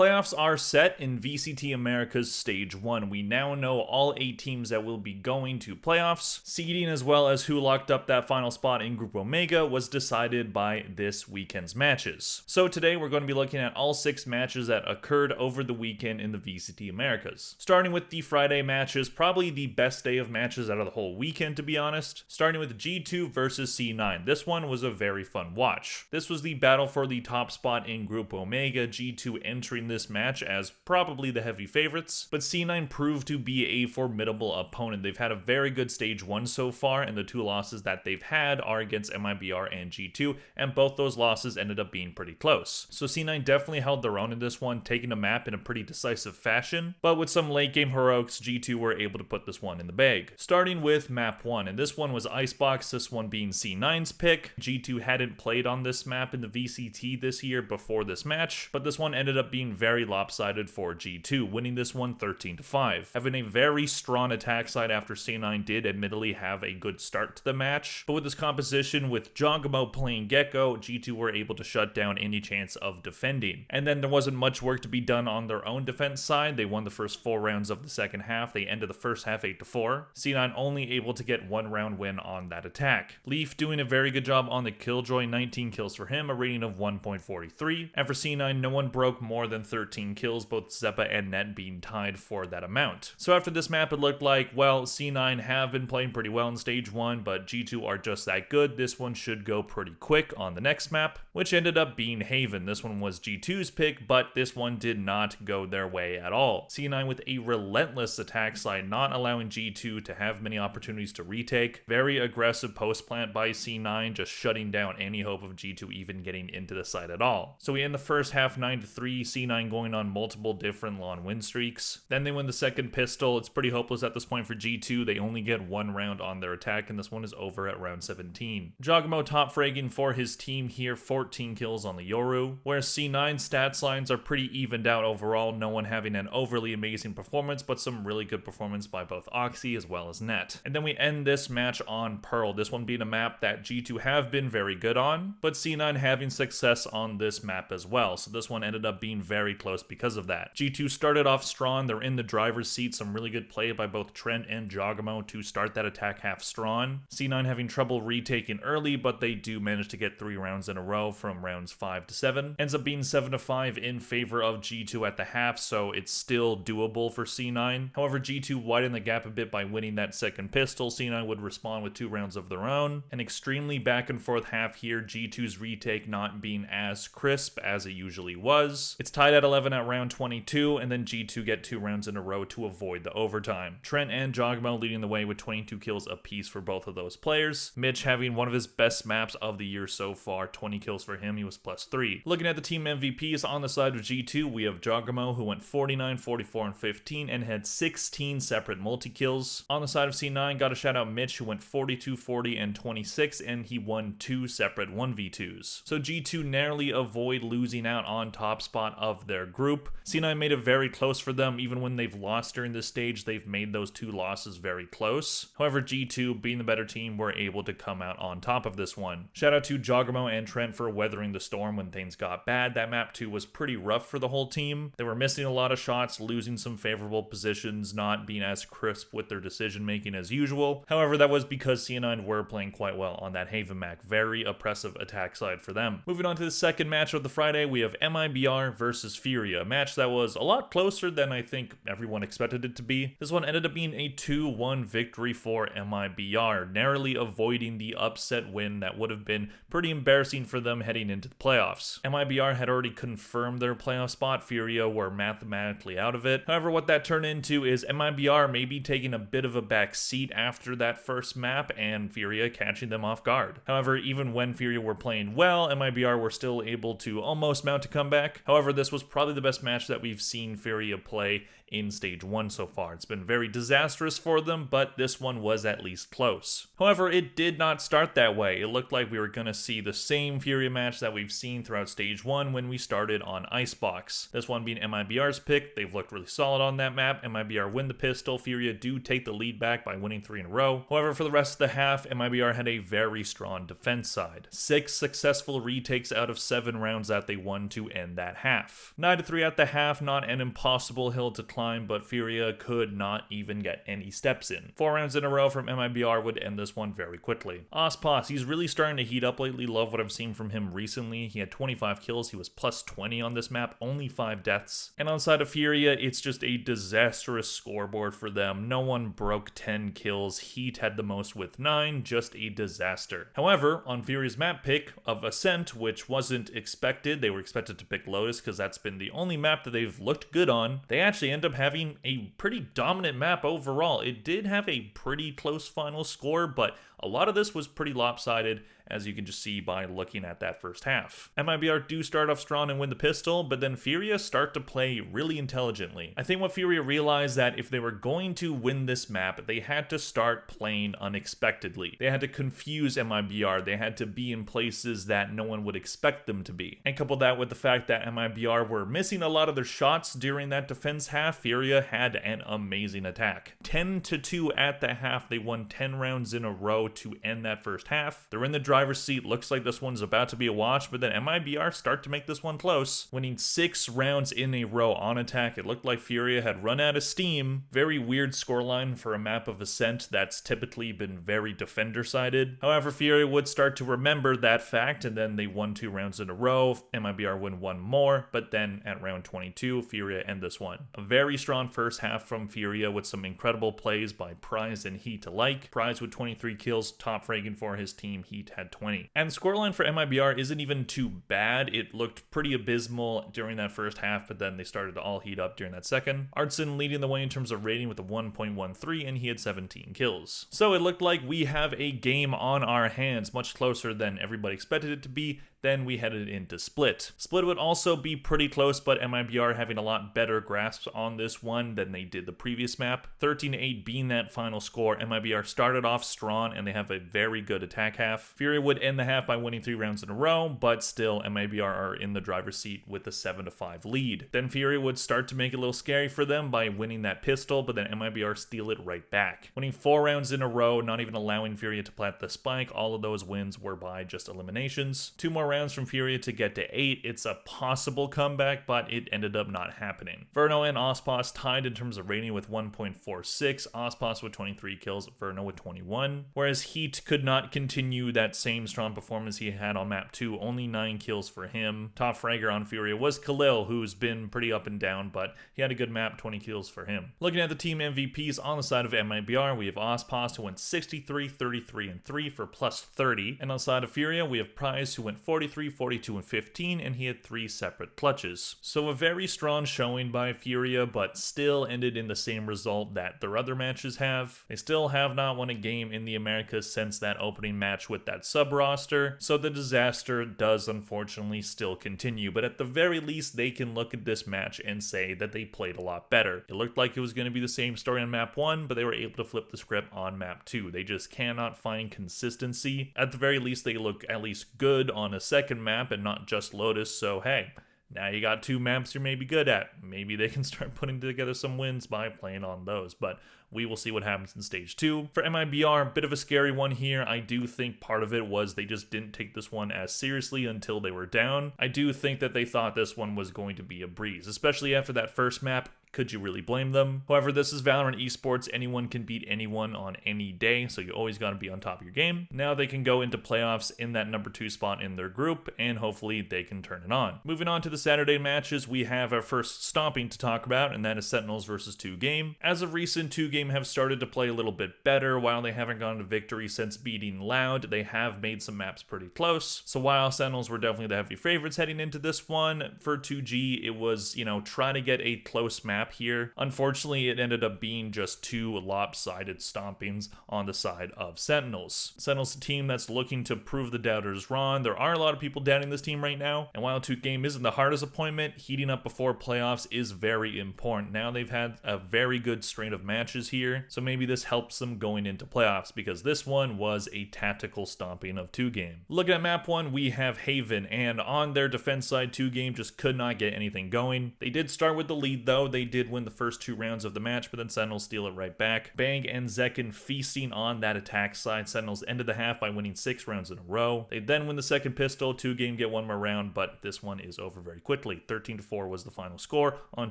playoffs are set in VCT Americas Stage 1. We now know all 8 teams that will be going to playoffs. Seeding as well as who locked up that final spot in Group Omega was decided by this weekend's matches. So today we're going to be looking at all 6 matches that occurred over the weekend in the VCT Americas. Starting with the Friday matches, probably the best day of matches out of the whole weekend, to be honest. Starting with G2 versus C9. This one was a very fun watch. This was the battle for the top spot in Group Omega, G2 entering this match as probably the heavy favorites, but C9 proved to be a formidable opponent. They've had a very good stage 1 so far, and the 2 losses that they've had are against Mibr and G2, and both those losses ended up being pretty close. So C9 definitely held their own in this one, taking the map in a pretty decisive fashion, but with some late game heroics, G2 were able to put this one in the bag. Starting with map 1, and this one was Icebox, this one being C9's pick. G2 hadn't played on this map in the VCT this year before this match, but this one ended up being very lopsided for G2, winning this one 13-5. Having a very strong attack side after C9 did admittedly have a good start to the match, but with this composition with Jogamo playing Gecko, G2 were able to shut down any chance of defending. And then there wasn't much work to be done on their own defense side. They won the first 4 rounds of the second half. They ended the first half 8-4. C9 only able to get 1 round win on that attack. Leaf doing a very good job on the Killjoy, 19 kills for him, a rating of 1.43. And for C9, no one broke more than 13 kills, both Zeppa and Net being tied for that amount. So after this map, it looked like, well, C9 have been playing pretty well in stage 1, but G2 are just that good. This one should go pretty quick on the next map, which ended up being Haven. This one was G2's pick, but this one did not go their way at all. C9 with a relentless attack side, not allowing G2 to have many opportunities to retake. Very aggressive post plant by C9, just shutting down any hope of G2 even getting into the side at all. So we end the first half 9-3, C9 going on multiple different long win streaks. Then they win the second pistol. It's pretty hopeless at this point for G2. They only get 1 round on their attack, and this one is over at round 17. Jogamo top fragging for his team here, 14 kills on the Yoru, whereas C9's stats lines are pretty evened out overall, no one having an overly amazing performance, but some really good performance by both Oxy as well as Net. And then we end this match on Pearl, this one being a map that G2 have been very good on, but C9 having success on this map as well, so this one ended up being very close because of that. G2 started off strong, they're in the driver's seat, some really good play by both Trent and Jogamo to start that attack half strong. C9 having trouble retaking early, but they do manage to get 3 rounds in a row from rounds 5-7. Ends up being 7-5 in favor of G2 at the half, so it's still doable for C9. However, G2 widened the gap a bit by winning that second pistol. C9 would respond with 2 rounds of their own. An extremely back and forth half here, G2's retake not being as crisp as it usually was. It's tied at 11 at round 22, and then G2 get 2 rounds in a row to avoid the overtime. Trent and Jogamo leading the way with 22 kills apiece for both of those players. Mitch having one of his best maps of the year so far, 20 kills for him, he was +3. Looking at the team MVPs on the side of G2, we have Jogamo who went 49, 44, and 15 and had 16 separate multi-kills. On the side of C9, got to shout out Mitch who went 42, 40, and 26, and he won 2 separate 1v2s. So G2 narrowly avoid losing out on top spot of their group. C9 made it very close for them. Even when they've lost during this stage, they've made those 2 losses very close. However, G2, being the better team, were able to come out on top of this one. Shout out to Jogamo and Trent for weathering the storm when things got bad. That map 2 was pretty rough for the whole team. They were missing a lot of shots, losing some favorable positions, not being as crisp with their decision making as usual. However, that was because C9 were playing quite well on that Haven map. Very oppressive attack side for them. Moving on to the second match of the Friday, we have Mibr versus Furia, a match that was a lot closer than I think everyone expected it to be. This one ended up being a 2-1 victory for Mibr, narrowly avoiding the upset win that would have been pretty embarrassing for them heading into the playoffs. Mibr had already confirmed their playoff spot. Furia were mathematically out of it. However, what that turned into is Mibr maybe taking a bit of a back seat after that first map and Furia catching them off guard. However, even when Furia were playing well, Mibr were still able to almost mount a comeback. However, this was probably the best match that we've seen Furia play in stage 1 so far. It's been very disastrous for them, but this one was at least close. However, it did not start that way. It looked like we were going to see the same Furia match that we've seen throughout stage 1 when we started on Icebox. This one being Mibr's pick. They've looked really solid on that map. Mibr win the pistol. Furia do take the lead back by winning 3 in a row. However, for the rest of the half, Mibr had a very strong defense side. 6 successful retakes out of 7 rounds that they won to end that half. half. 9-3 at the half, not an impossible hill to climb, but Furia could not even get any steps in. 4 rounds in a row from Mibr would end this one very quickly. Ospas, he's really starting to heat up lately. Love what I've seen from him recently. He had 25 kills. He was plus 20 on this map, only 5 deaths. And outside of Furia, it's just a disastrous scoreboard for them. No one broke 10 kills. Heat had the most with 9, just a disaster. However, on Furia's map pick of Ascent, which wasn't expected, they were expected to pick Lotus because that's been the only map that they've looked good on. They actually end up having a pretty dominant map overall. It did have a pretty close final score, but a lot of this was pretty lopsided, as you can just see by looking at that first half. Mibr do start off strong and win the pistol, but then Furia start to play really intelligently. I think what Furia realized that if they were going to win this map, they had to start playing unexpectedly. They had to confuse Mibr. They had to be in places that no one would expect them to be. And couple that with the fact that Mibr were missing a lot of their shots during that defense half, Furia had an amazing attack. 10-2 at the half. They won 10 rounds in a row to end that first half. They're in the driver's seat. Looks like this one's about to be a watch, but then Mibr start to make this one close, winning 6 rounds in a row on attack. It looked like Furia had run out of steam. Very weird scoreline for a map of Ascent that's typically been very defender-sided. However, Furia would start to remember that fact, and then they won 2 rounds in a row. Mibr win 1 more, but then at round 22, Furia end this one. A very strong first half from Furia with some incredible plays by Prize and Heat alike. Prize with 23 kills, top fragging for his team. Heat had 20. And the scoreline for Mibr isn't even too bad. It looked pretty abysmal during that first half, but then they started to all heat up during that second. Artson leading the way in terms of rating with a 1.13, and he had 17 kills. So it looked like we have a game on our hands, much closer than everybody expected it to be. Then we headed into Split. Split would also be pretty close, but Mibr having a lot better grasps on this one than they did the previous map. 13-8 being that final score. Mibr started off strong, and they have a very good attack half. Furia would end the half by winning 3 rounds in a row, but still Mibr are in the driver's seat with a 7-5 lead. Then Furia would start to make it a little scary for them by winning that pistol, but then Mibr steal it right back. Winning 4 rounds in a row, not even allowing Furia to plant the spike. All of those wins were by just eliminations. 2 more rounds from Furia to get to 8. It's a possible comeback, but it ended up not happening. Verno and Ospas tied in terms of rating with 1.46. Ospas with 23 kills, Verno with 21. Whereas Heat could not continue that same strong performance he had on map 2. Only 9 kills for him. Top fragger on Furia was Khalil, who's been pretty up and down, but he had a good map, 20 kills for him. Looking at the team MVPs on the side of Mibr, we have Ospas, who went 63, 33, and 3 for plus 30. And on the side of Furia, we have Prize, who went 43, 42, and 15, and he had 3 separate clutches. So a very strong showing by Furia, but still ended in the same result that their other matches have. They still have not won a game in the Americas since that opening match with that sub-roster, so the disaster does unfortunately still continue, but at the very least they can look at this match and say that they played a lot better. It looked like it was going to be the same story on map 1, but they were able to flip the script on map 2. They just cannot find consistency. At the very least, they look at least good on a second map and not just Lotus, so hey, now you got 2 maps you're maybe good at. Maybe they can start putting together some wins by playing on those, but we will see what happens in stage 2. For Mibr, a bit of a scary one here. I do think part of it was they just didn't take this one as seriously until they were down. I do think that they thought this one was going to be a breeze, especially after that first map. Could you really blame them? However, this is Valorant Esports. Anyone can beat anyone on any day, so you always got to be on top of your game. Now they can go into playoffs in that number 2 spot in their group, and hopefully they can turn it on. Moving on to the Saturday matches, we have our first stomping to talk about, and that is Sentinels versus 2Game. As of recent, 2Game have started to play a little bit better. While they haven't gone to victory since beating Loud, they have made some maps pretty close. So while Sentinels were definitely the heavy favorites heading into this one, for 2G, it was, try to get a close map here. Unfortunately, it ended up being just 2 lopsided stompings on the side of Sentinels. Sentinels, a team that's looking to prove the doubters wrong. There are a lot of people doubting this team right now, and while 2Game isn't the hardest appointment, heating up before playoffs is very important. Now they've had a very good strain of matches here, so maybe this helps them going into playoffs, because this one was a tactical stomping of 2Game. Looking at map 1, we have Haven, and on their defense side, 2Game just could not get anything going. They did start with the lead though. They did win the first 2 rounds of the match, but then Sentinels steal it right back. Bang and Zekken feasting on that attack side. Sentinels ended the half by winning 6 rounds in a row. They then win the second pistol, 2 game, get 1 more round, but this one is over very quickly. 13-4 was the final score on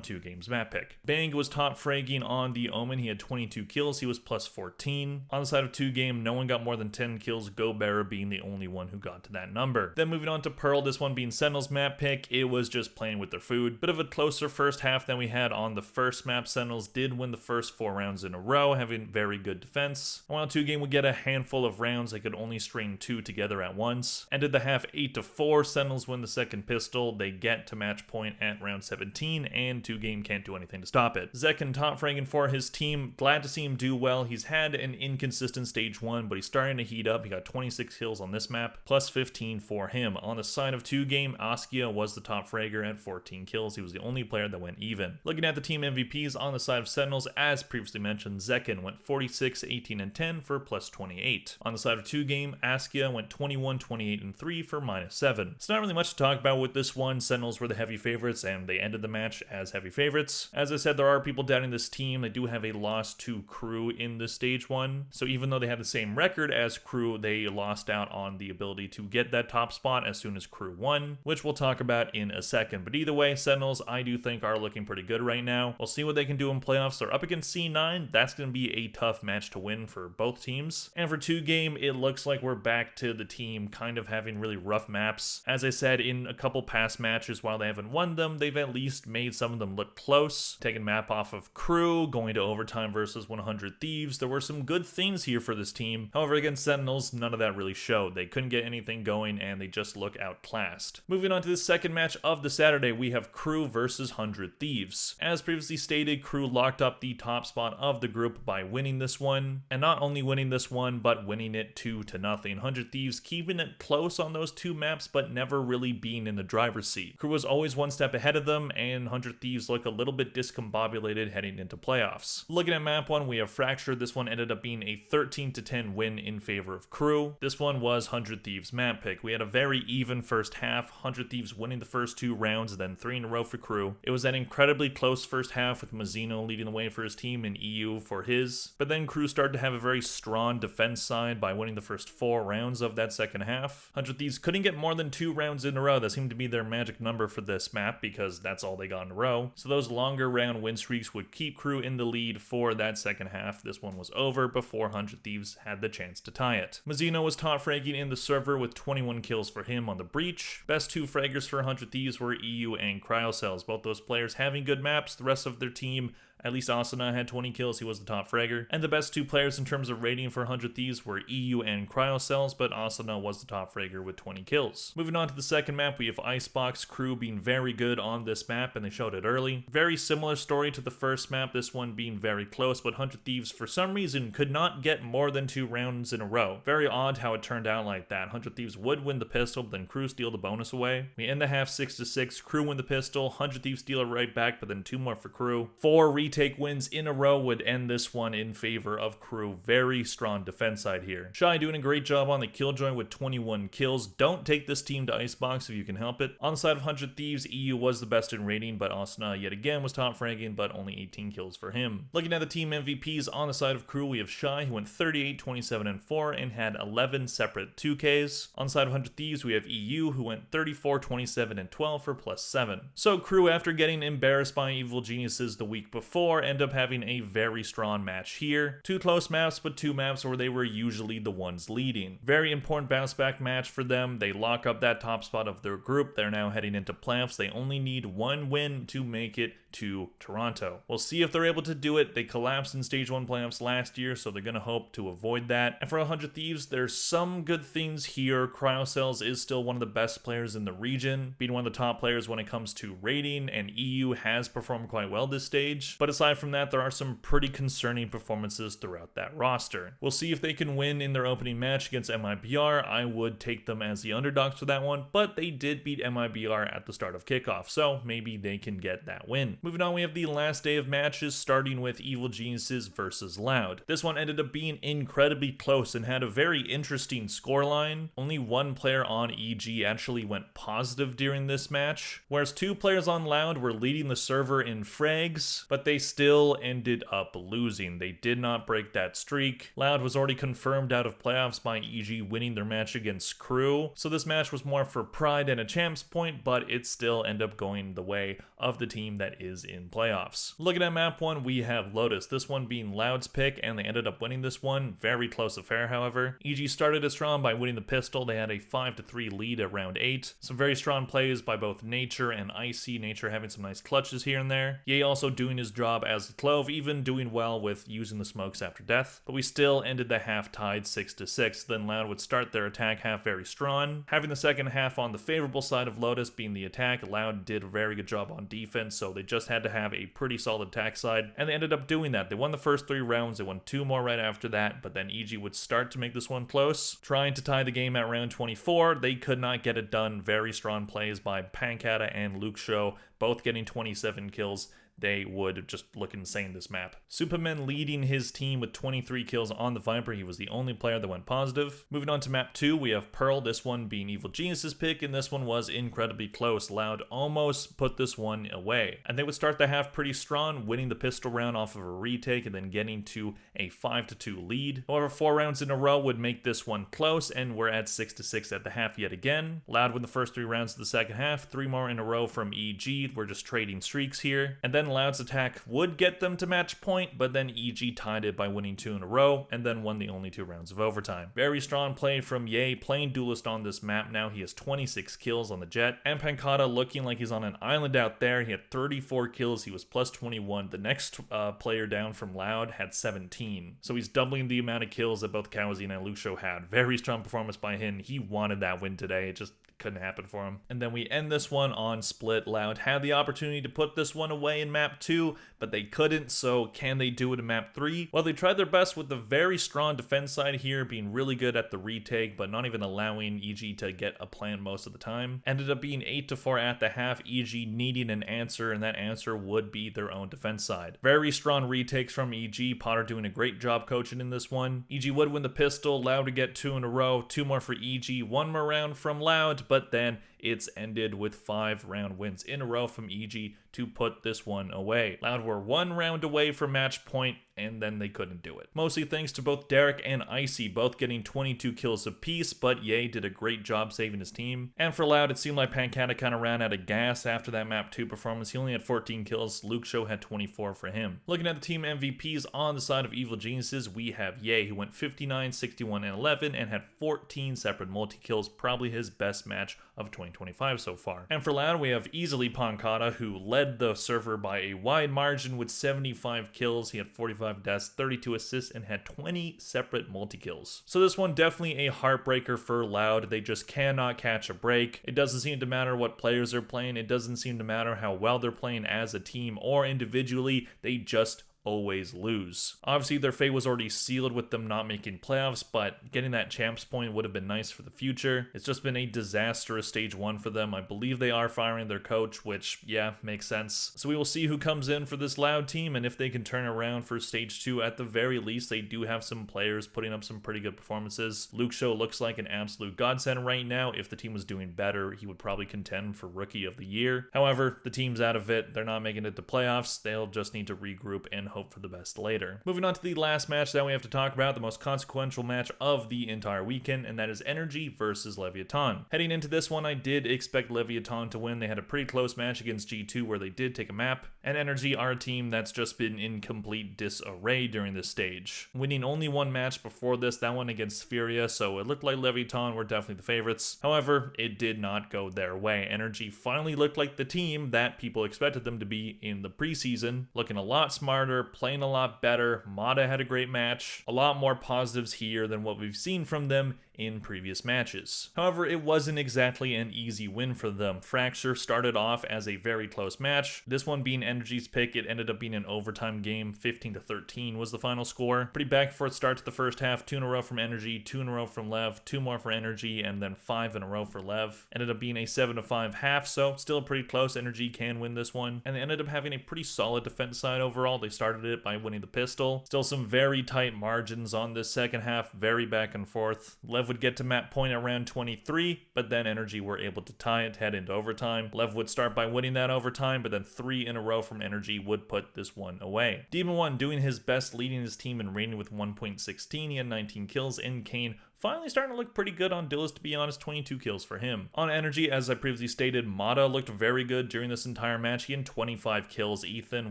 2 games map pick. Bang was top fragging on the Omen. He had 22 kills. He was plus 14. On the side of 2 game, no one got more than 10 kills, Go Bearer being the only one who got to that number. Then moving on to Pearl, this one being Sentinels map pick, it was just playing with their food. Bit of a closer first half than we had on the first map. Sentinels did win the first 4 rounds in a row, having very good defense. While 2 game would get a handful of rounds, they could only string 2 together at once. Ended the half 8-4. Sentinels win the second pistol. They get to match point at round 17, and 2 game can't do anything to stop it. Zekken top fragging for his team. Glad to see him do well. He's had an inconsistent stage 1, but he's starting to heat up. He got 26 kills on this map, plus 15 for him. On the side of 2 game, Askia was the top fragger at 14 kills. He was the only player that went even. Looking at the team MVPs on the side of Sentinels, as previously mentioned, Zekken went 46, 18, and 10 for plus 28. On the side of 2 game, Askia went 21, 28, and 3 for minus 7. It's not really much to talk about with this one. Sentinels were the heavy favorites, and they ended the match as heavy favorites. As I said, there are people doubting this team. They do have a loss to Crew in this stage 1. So even though they have the same record as Crew, they lost out on the ability to get that top spot as soon as Crew won, which we'll talk about in a second. But either way, Sentinels, I do think, are looking pretty good right now. We'll see what they can do in playoffs. They're up against C9. That's going to be a tough match to win for both teams. And for 2 game, it looks like we're back to the team kind of having really rough maps. As I said, in a couple past matches, while they haven't won them, they've at least made some of them look close. Taking map off of Crew, going to overtime versus 100 Thieves. There were some good things here for this team. However, against Sentinels, none of that really showed. They couldn't get anything going, and they just look outclassed. Moving on to the second match of the Saturday, we have Crew versus 100 Thieves. As previously stated, Crew locked up the top spot of the group by winning this one, and not only winning this one, but winning it 2-0. 100 Thieves keeping it close on those 2 maps, but never really being in the driver's seat. Crew was always 1 step ahead of them, and 100 Thieves look a little bit discombobulated heading into playoffs. Looking at map 1, we have Fractured. This one ended up being a 13-10 win in favor of Crew. This one was 100 Thieves map pick. We had a very even first half, 100 Thieves winning the first 2 rounds, then 3 in a row for Crew. It was an incredibly close first half with Mazzino leading the way for his team and EU for his, but then Crew started to have a very strong defense side by winning the first 4 rounds of that second half. 100 Thieves couldn't get more than 2 rounds in a row. That seemed to be their magic number for this map because that's all they got in a row. So those longer round win streaks would keep Crew in the lead for that second half. This one was over before 100 Thieves had the chance to tie it. Mazzino was top fragging in the server with 21 kills for him on the Breach. Best 2 fraggers for 100 Thieves were EU and Cryocells. Both those players having good maps. The rest of their team, at least Asuna, had 20 kills. He was the top fragger. And the best 2 players in terms of rating for 100 Thieves were EU and Cryocells, but Asuna was the top fragger with 20 kills. Moving on to the second map, we have Icebox. Crew being very good on this map, and they showed it early. Very similar story to the first map, this one being very close, but 100 Thieves, for some reason, could not get more than 2 rounds in a row. Very odd how it turned out like that. 100 Thieves would win the pistol, but then Crew steal the bonus away. We end the half 6-6. Crew win the pistol. 100 Thieves steal it right back, but then 2 more for Crew. 4 retake wins in a row would end this one in favor of Crew. Very strong defense side here. Shy doing a great job on the killjoy with 21 kills. Don't take this team to Icebox if you can help it. On the side of 100 Thieves, EU was the best in rating, but Asuna yet again was top fragging, but only 18 kills for him. Looking at the team MVPs on the side of Crew, we have Shy, who went 38, 27, and 4, and had 11 separate 2Ks. On the side of 100 Thieves, we have EU, who went 34, 27, and 12 for plus 7. So Crew, after getting embarrassed by Evil Geniuses the week before, end up having a very strong match here. 2 close maps, but 2 maps where they were usually the ones leading. Very important bounce back match for them. They lock up that top spot of their group. They're now heading into playoffs. They only need 1 win to make it to Toronto. We'll see if they're able to do it. They collapsed in stage 1 playoffs last year, so they're going to hope to avoid that. And for 100 Thieves, there's some good things here. Cryocells is still one of the best players in the region, being one of the top players when it comes to rating, and EU has performed quite well this stage. But But aside from that, there are some pretty concerning performances throughout that roster. We'll see if they can win in their opening match against MIBR. I would take them as the underdogs for that one, but they did beat MIBR at the start of kickoff, so maybe they can get that win. Moving on, we have the last day of matches, starting with Evil Geniuses versus Loud. This one ended up being incredibly close and had a very interesting scoreline. Only one player on EG actually went positive during this match, whereas 2 players on Loud were leading the server in frags, but they still ended up losing. They did not break that streak. Loud was already confirmed out of playoffs by EG winning their match against Crew, so this match was more for pride and a champs point, but it still ended up going the way of the team that is in playoffs. Looking at map 1, we have Lotus, this one being Loud's pick, and they ended up winning this one. Very close affair, however. EG started it strong by winning the pistol. They had a 5-3 lead at round 8. Some very strong plays by both Nature and Icy. Nature having some nice clutches here and there. Ye also doing his job as the Clove, even doing well with using the smokes after death. But we still ended the half tied 6-6. Then Loud would start their attack half very strong. Having the second half on the favorable side of Lotus being the attack, Loud did a very good job on defense, so they just had to have a pretty solid attack side, and they ended up doing that. They won the first 3 rounds, they won 2 more right after that, but then EG would start to make this one close, trying to tie the game at round 24. They could not get it done. Very strong plays by Pancata and Luke Show, both getting 27 kills. They would just look insane this map. Superman leading his team with 23 kills on the Viper. He was the only player that went positive. Moving on to map 2, we have Pearl, this one being Evil Genius's pick, and this one was incredibly close. Loud almost put this one away. And they would start the half pretty strong, winning the pistol round off of a retake and then getting to a 5-2 lead. However, 4 rounds in a row would make this one close, and we're at 6-6 at the half yet again. Loud win the first 3 rounds of the second half, 3 more in a row from EG. We're just trading streaks here. And then Loud's attack would get them to match point, but then EG tied it by winning 2 in a row and then won the only 2 rounds of overtime. Very strong play from Ye, playing duelist on this map now. He has 26 kills on the Jet, and Pancata looking like he's on an island out there. He had 34 kills. He was plus 21. The next player down from Loud had 17. So he's doubling the amount of kills that both Kawazine and Lucio had. Very strong performance by him. He wanted that win today. It just couldn't happen for him. And then we end this one on Split. Loud had the opportunity to put this one away in map 2, but they couldn't, so can they do it in map 3? Well, they tried their best with the very strong defense side here, being really good at the retake, but not even allowing EG to get a plan most of the time. Ended up being 8-4 at the half, EG needing an answer, and that answer would be their own defense side. Very strong retakes from EG, Potter doing a great job coaching in this one. EG would win the pistol, Loud to get 2 in a row, 2 more for EG, 1 more round from Loud, but then it's ended with 5 round wins in a row from EG to put this one away. Loud were 1 round away from match point, and then they couldn't do it. Mostly thanks to both Derek and Icy, both getting 22 kills apiece, but Ye did a great job saving his team. And for Loud, it seemed like Pancata kind of ran out of gas after that map 2 performance. He only had 14 kills. Luke Show had 24 for him. Looking at the team MVPs on the side of Evil Geniuses, we have Ye, who went 59, 61, and 11, and had 14 separate multi-kills, probably his best match of 2025 so far. And for Loud, we have easily Pancata, who led the server by a wide margin with 75 kills. He had 45 deaths, 32 assists, and had 20 separate multi-kills. So this one definitely a heartbreaker for Loud. They just cannot catch a break. It doesn't seem to matter what players they're playing. It doesn't seem to matter how well they're playing as a team or individually. They just always lose. Obviously, their fate was already sealed with them not making playoffs, but getting that champs point would have been nice for the future. It's just been a disastrous stage 1 for them. I believe they are firing their coach, which, yeah, makes sense. So we will see who comes in for this Loud team and if they can turn around for stage 2. At the very least, they do have some players putting up some pretty good performances. Luke Show looks like an absolute godsend right now. If the team was doing better, he would probably contend for Rookie of the Year. However, the team's out of it. They're not making it to playoffs. They'll just need to regroup and hope for the best later. Moving on to the last match that we have to talk about, the most consequential match of the entire weekend, and that is Energy versus Leviatan. Heading into this one, I did expect Leviatan to win. They had a pretty close match against G2 where they did take a map, and Energy are a team that's just been in complete disarray during this stage. Winning only 1 match before this, that one against Furia, so it looked like Leviatan were definitely the favorites. However, it did not go their way. Energy finally looked like the team that people expected them to be in the preseason, looking a lot smarter, playing a lot better. Mata had a great match. A lot more positives here than what we've seen from them in previous matches. However, it wasn't exactly an easy win for them. Fracture started off as a very close match. This one being Energy's pick, it ended up being an overtime game. 15-13 was the final score. Pretty back and forth start to the first half. 2 in a row from Energy, 2 in a row from Lev, 2 more for Energy, and then 5 in a row for Lev. Ended up being a 7-5 half, so still pretty close. Energy can win this one. And they ended up having a pretty solid defense side overall. They started it by winning the pistol. Still some very tight margins on this second half, very back and forth. Lev would get to map point at round 23, but then Energy were able to tie it, head into overtime. Lev would start by winning that overtime, but then 3 in a row from Energy would put this one away. Demon 1 doing his best, leading his team in rating with 1.16. He had 19 kills, and Kane finally starting to look pretty good on Dillis, to be honest. 22 kills for him. On Energy, as I previously stated, Mata looked very good during this entire match. He had 25 kills. Ethan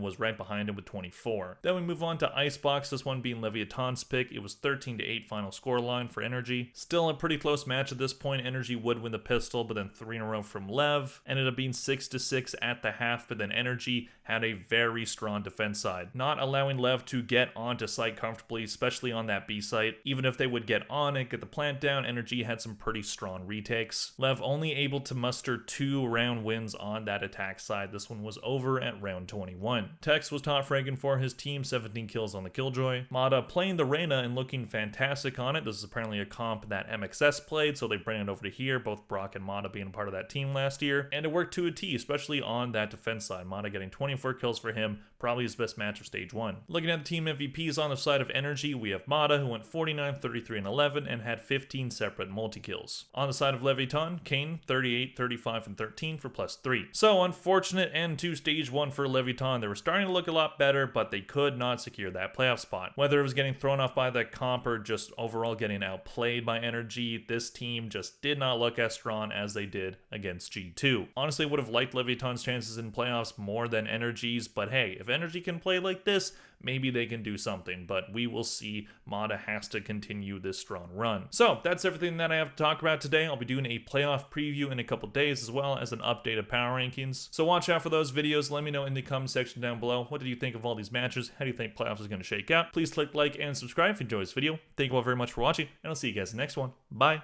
was right behind him with 24. Then we move on to Icebox, this one being Leviatan's pick. It was 13-8 final scoreline for Energy. Still a pretty close match at this point. Energy would win the pistol, but then 3 in a row from Lev. Ended up being 6-6 at the half, but then Energy had a very strong defense side, not allowing Lev to get onto site comfortably, especially on that B site. Even if they would get on it, get the plant down, Energy had some pretty strong retakes. Lev only able to muster 2 round wins on that attack side. This one was over at round 21. Tex was top fragging for his team, 17 kills on the Killjoy. Mata playing the Reyna and looking fantastic on it. This is apparently a comp that MXS played, so they bring it over to here, both Brock and Mata being a part of that team last year. And it worked to a T, especially on that defense side. Mata getting 24 kills for him, probably his best match of stage 1. Looking at the team MVPs on the side of Energy, we have Mata, who went 49, 33, and 11, and had 15 separate multi-kills. On the side of Leviatan, Kane, 38, 35, and 13 for +3. So unfortunate end to stage 1 for Leviatan. They were starting to look a lot better, but they could not secure that playoff spot. Whether it was getting thrown off by the comp or just overall getting outplayed by Energy, this team just did not look as strong as they did against G2. Honestly, would have liked Leviatan's chances in playoffs more than Energy's, but hey, if Energy can play like this, maybe they can do something, but we will see. Mata has to continue this strong run. So that's everything that I have to talk about today. I'll be doing a playoff preview in a couple days, as well as an updated power rankings. So watch out for those videos. Let me know in the comment section down below. What did you think of all these matches? How do you think playoffs is going to shake out? Please click like and subscribe if you enjoyed this video. Thank you all very much for watching, and I'll see you guys in the next one. Bye.